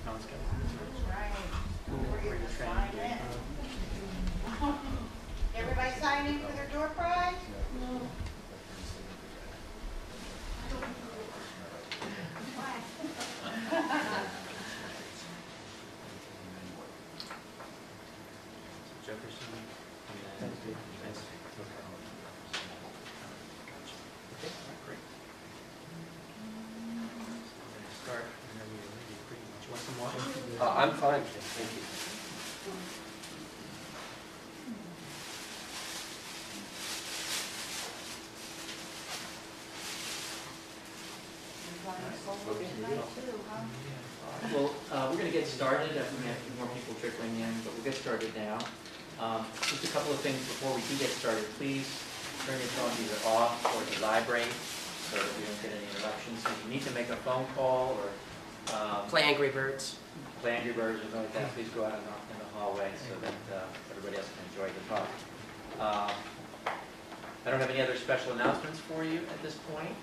Sounds good. Right. Where you're just sign in. Everybody sign in for their door prize? No. Jefferson. Thanks. Okay, great. We're going to start whenever you're ready, pretty much. You want some water? I'm fine, thank you. Well, we're going to get started. We may have more people trickling in, but we'll get started now. Just a couple of things before we do get started. Please turn your phone either off or to vibrate so that we don't get any interruptions. If you need to make a phone call or Play Angry Birds. play Angry Birds or something like that, please go out in the hallway so that everybody else can enjoy the talk. I don't have any other special announcements for you at this point.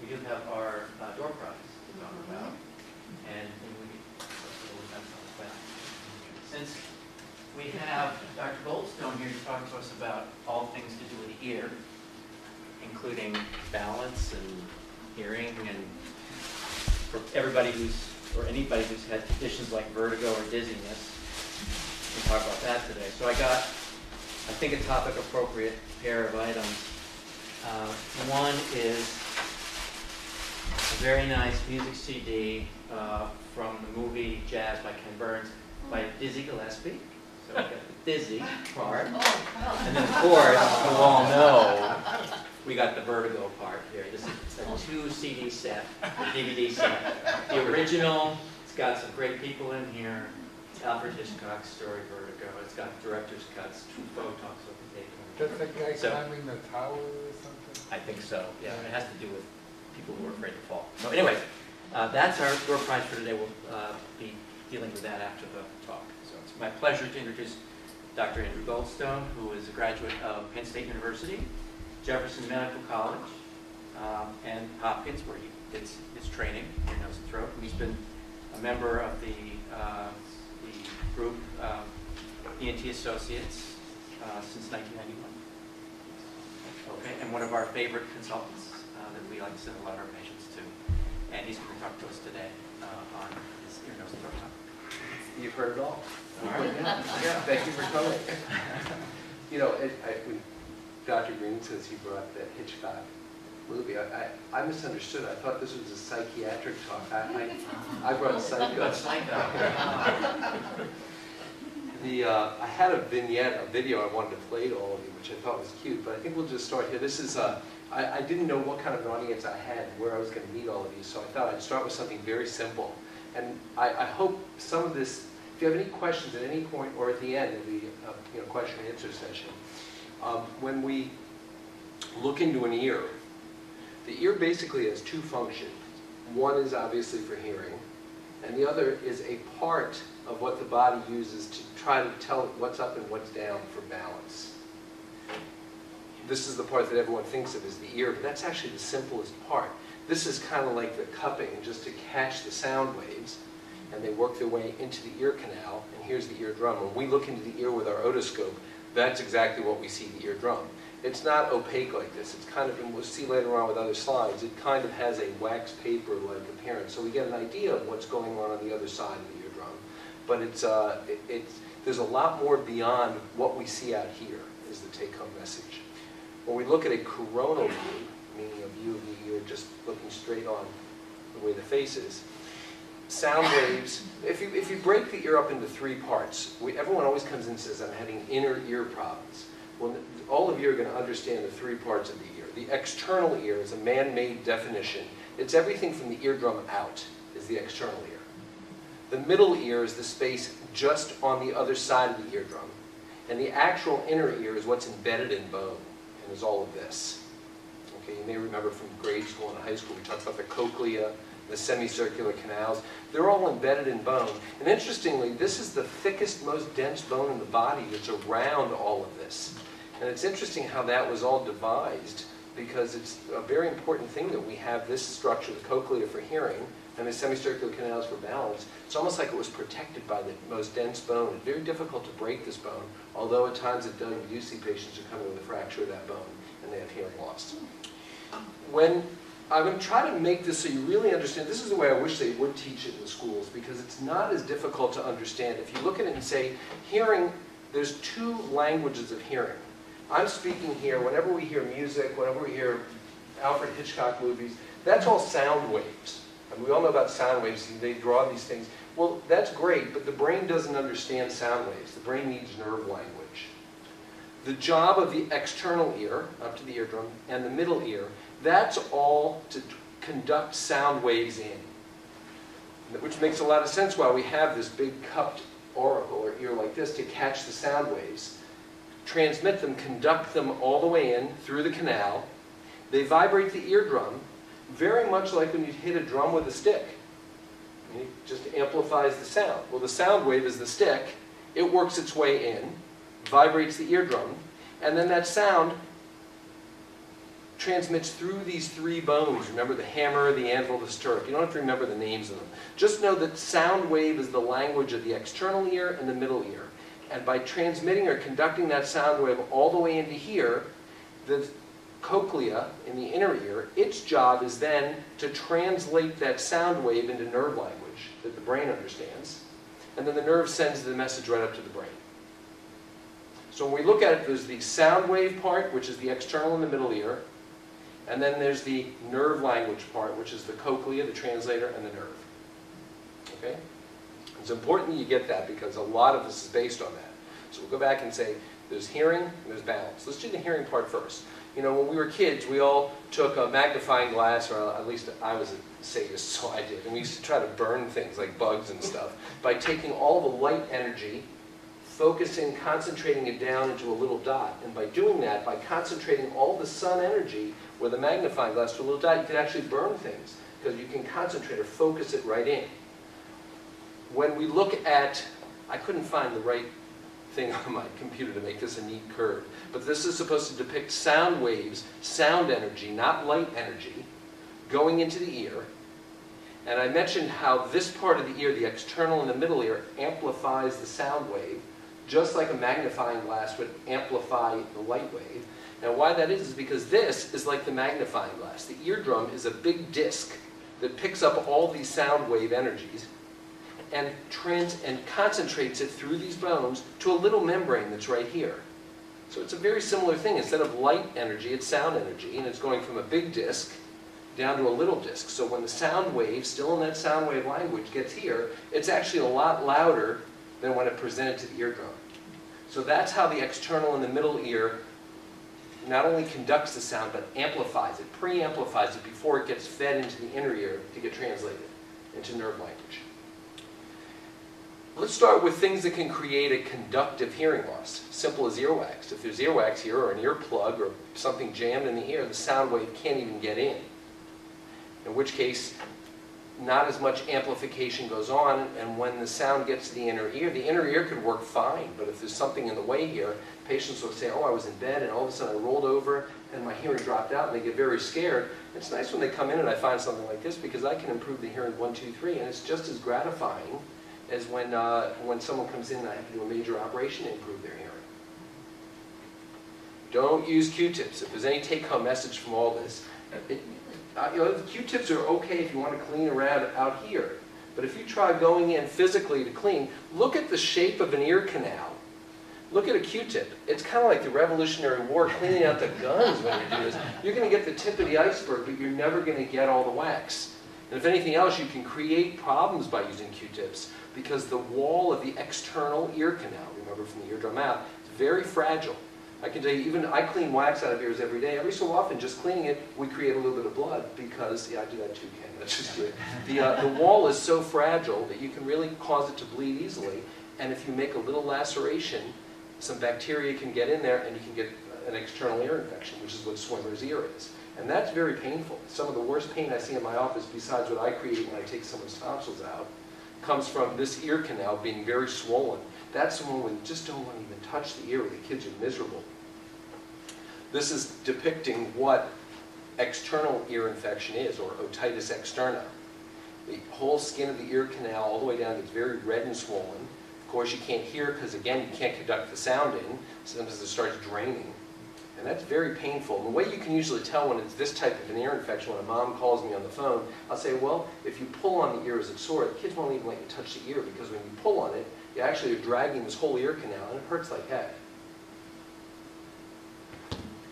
We do have our door prize to talk about, and since we have Dr. Goldstone here to talk to us about all things to do with the ear, including balance and hearing, and for everybody or anybody who's had conditions like vertigo or dizziness, we'll talk about that today. So I got, I think, a topic appropriate pair of items. One is a very nice music CD from the movie Jazz by Ken Burns by Dizzy Gillespie. So we got the Dizzy part. And then, of course, you all know, we got the Vertigo part here. This is a 2 CD set, a DVD set. The original, it's got some great people in here. It's Alfred Hitchcock's story, Vertigo. It's got director's cuts, 2 photons of the tape. That's the guy climbing the tower or something? I think so, yeah. It has to do with people who are afraid to fall. So anyway, that's our door prize for today. We'll be dealing with that after the talk. So it's my pleasure to introduce Dr. Andrew Goldstone, who is a graduate of Penn State University, Jefferson Medical College, and Hopkins, where he did his training in nose and throat. He's been a member of the group ENT Associates since 1991. Okay, and one of our favorite consultants that we like to send a lot of our patients to. And he's going to talk to us today on his ear, nose, and throat topic. You've heard it all. All right. Yeah, thank you for coming. You know, when Dr. Green says he brought that Hitchcock movie, I misunderstood. I thought this was a psychiatric talk. I brought Psycho. I had a vignette, a video I wanted to play to all of you, which I thought was cute, but I think we'll just start here. This is, I didn't know what kind of an audience I had, where I was going to meet all of you, so I thought I'd start with something very simple. And I hope some of this, if you have any questions at any point or at the end of the question and answer session, when we look into an ear, the ear basically has 2 functions. One is obviously for hearing, and the other is a part of what the body uses to try to tell it what's up and what's down for balance. This is the part that everyone thinks of as the ear, but that's actually the simplest part. This is kind of like the cupping, just to catch the sound waves, and they work their way into the ear canal, and here's the eardrum. When we look into the ear with our otoscope, that's exactly what we see, the eardrum. It's not opaque like this. It's kind of, and we'll see later on with other slides, it kind of has a wax paper-like appearance. So we get an idea of what's going on the other side of the eardrum. But there's a lot more beyond what we see out here, is the take-home message. When we look at a coronal view, meaning a view of the ear just looking straight on the way the face is, sound waves, if you break the ear up into 3 parts, everyone always comes in and says, I'm having inner ear problems. Well, all of you are going to understand the 3 parts of the ear. The external ear is a man-made definition. It's everything from the eardrum out is the external ear. The middle ear is the space just on the other side of the eardrum. And the actual inner ear is what's embedded in bone, and is all of this. Okay, you may remember from grade school and high school, we talked about the cochlea, the semicircular canals. They're all embedded in bone. And interestingly, this is the thickest, most dense bone in the body that's around all of this. And it's interesting how that was all devised because it's a very important thing that we have this structure, the cochlea for hearing, and the semicircular canals for balance. It's almost like it was protected by the most dense bone. It's very difficult to break this bone, although at times it does. We do see patients who come in with a fracture of that bone, and they have hearing loss. When I'm going to try to make this so you really understand, this is the way I wish they would teach it in the schools, because it's not as difficult to understand. If you look at it and say, hearing, there's two languages of hearing. I'm speaking here, whenever we hear music, whenever we hear Alfred Hitchcock movies, that's all sound waves. And we all know about sound waves, and they draw these things. Well, that's great, but the brain doesn't understand sound waves. The brain needs nerve language. The job of the external ear, up to the eardrum, and the middle ear, that's all to conduct sound waves in. Which makes a lot of sense why we have this big cupped auricle or ear like this to catch the sound waves, transmit them, conduct them all the way in through the canal. They vibrate the eardrum, very much like when you hit a drum with a stick. It just amplifies the sound. Well, the sound wave is the stick. It works its way in, vibrates the eardrum, and then that sound transmits through these three bones. Remember the hammer, the anvil, the stirrup. You don't have to remember the names of them. Just know that sound wave is the language of the external ear and the middle ear. And by transmitting or conducting that sound wave all the way into here, the cochlea in the inner ear, its job is then to translate that sound wave into nerve language that the brain understands. And then the nerve sends the message right up to the brain. So when we look at it, there's the sound wave part, which is the external and the middle ear. And then there's the nerve language part, which is the cochlea, the translator, and the nerve. Okay? It's important that you get that because a lot of this is based on that. So we'll go back and say there's hearing and there's balance. Let's do the hearing part first. You know, when we were kids, we all took a magnifying glass, or at least I was a sadist, so I did. And we used to try to burn things like bugs and stuff by taking all the light energy, focusing, concentrating it down into a little dot. And by doing that, by concentrating all the sun energy with a magnifying glass to a little dot, you can actually burn things because you can concentrate or focus it right in. When we look at, I couldn't find the right thing on my computer to make this a neat curve, but this is supposed to depict sound waves, sound energy, not light energy, going into the ear. And I mentioned how this part of the ear, the external and the middle ear, amplifies the sound wave, just like a magnifying glass would amplify the light wave. Now why that is because this is like the magnifying glass. The eardrum is a big disc that picks up all these sound wave energies and concentrates it through these bones to a little membrane that's right here. So it's a very similar thing. Instead of light energy, it's sound energy, and it's going from a big disc down to a little disc. So when the sound wave, still in that sound wave language, gets here, it's actually a lot louder than when it presented to the eardrum. So that's how the external and the middle ear not only conducts the sound, but amplifies it, pre-amplifies it before it gets fed into the inner ear to get translated into nerve language. Let's start with things that can create a conductive hearing loss, simple as earwax. If there's earwax here or an earplug or something jammed in the ear, the sound wave can't even get in which case not as much amplification goes on, and when the sound gets to the inner ear could work fine, but if there's something in the way here, patients will say, oh, I was in bed and all of a sudden I rolled over and my hearing dropped out, and they get very scared. It's nice when they come in and I find something like this because I can improve the hearing 1, 2, 3, and it's just as gratifying as when someone comes in and I have to do a major operation to improve their hearing. Don't use Q-tips. If there's any take-home message from all this, the Q-tips are okay if you want to clean around out here. But if you try going in physically to clean, look at the shape of an ear canal. Look at a Q-tip. It's kind of like the Revolutionary War cleaning out the guns when you do this. You're going to get the tip of the iceberg, but you're never going to get all the wax. And if anything else, you can create problems by using Q-tips because the wall of the external ear canal, remember from the eardrum out, is very fragile. I can tell you, even I clean wax out of ears every day. Every so often, just cleaning it, we create a little bit of blood because, yeah, I do that too, Ken. That's just good. The wall is so fragile that you can really cause it to bleed easily. And if you make a little laceration, some bacteria can get in there and you can get an external ear infection, which is what swimmer's ear is. And that's very painful. Some of the worst pain I see in my office, besides what I create when I take someone's tonsils out, comes from this ear canal being very swollen. That's when we just don't want to even touch the ear. The kids are miserable. This is depicting what external ear infection is, or otitis externa. The whole skin of the ear canal all the way down gets very red and swollen. Of course, you can't hear because, again, you can't conduct the sound in. Sometimes it starts draining. And that's very painful. And the way you can usually tell when it's this type of an ear infection, when a mom calls me on the phone, I'll say, well, if you pull on the ear, is it sore? The kids won't even let you touch the ear because when you pull on it, you actually are dragging this whole ear canal, and it hurts like heck.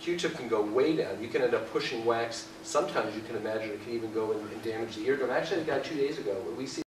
Q-tip can go way down. You can end up pushing wax. Sometimes you can imagine it can even go and damage the eardrum. Actually, I had a guy 2 days ago, when we see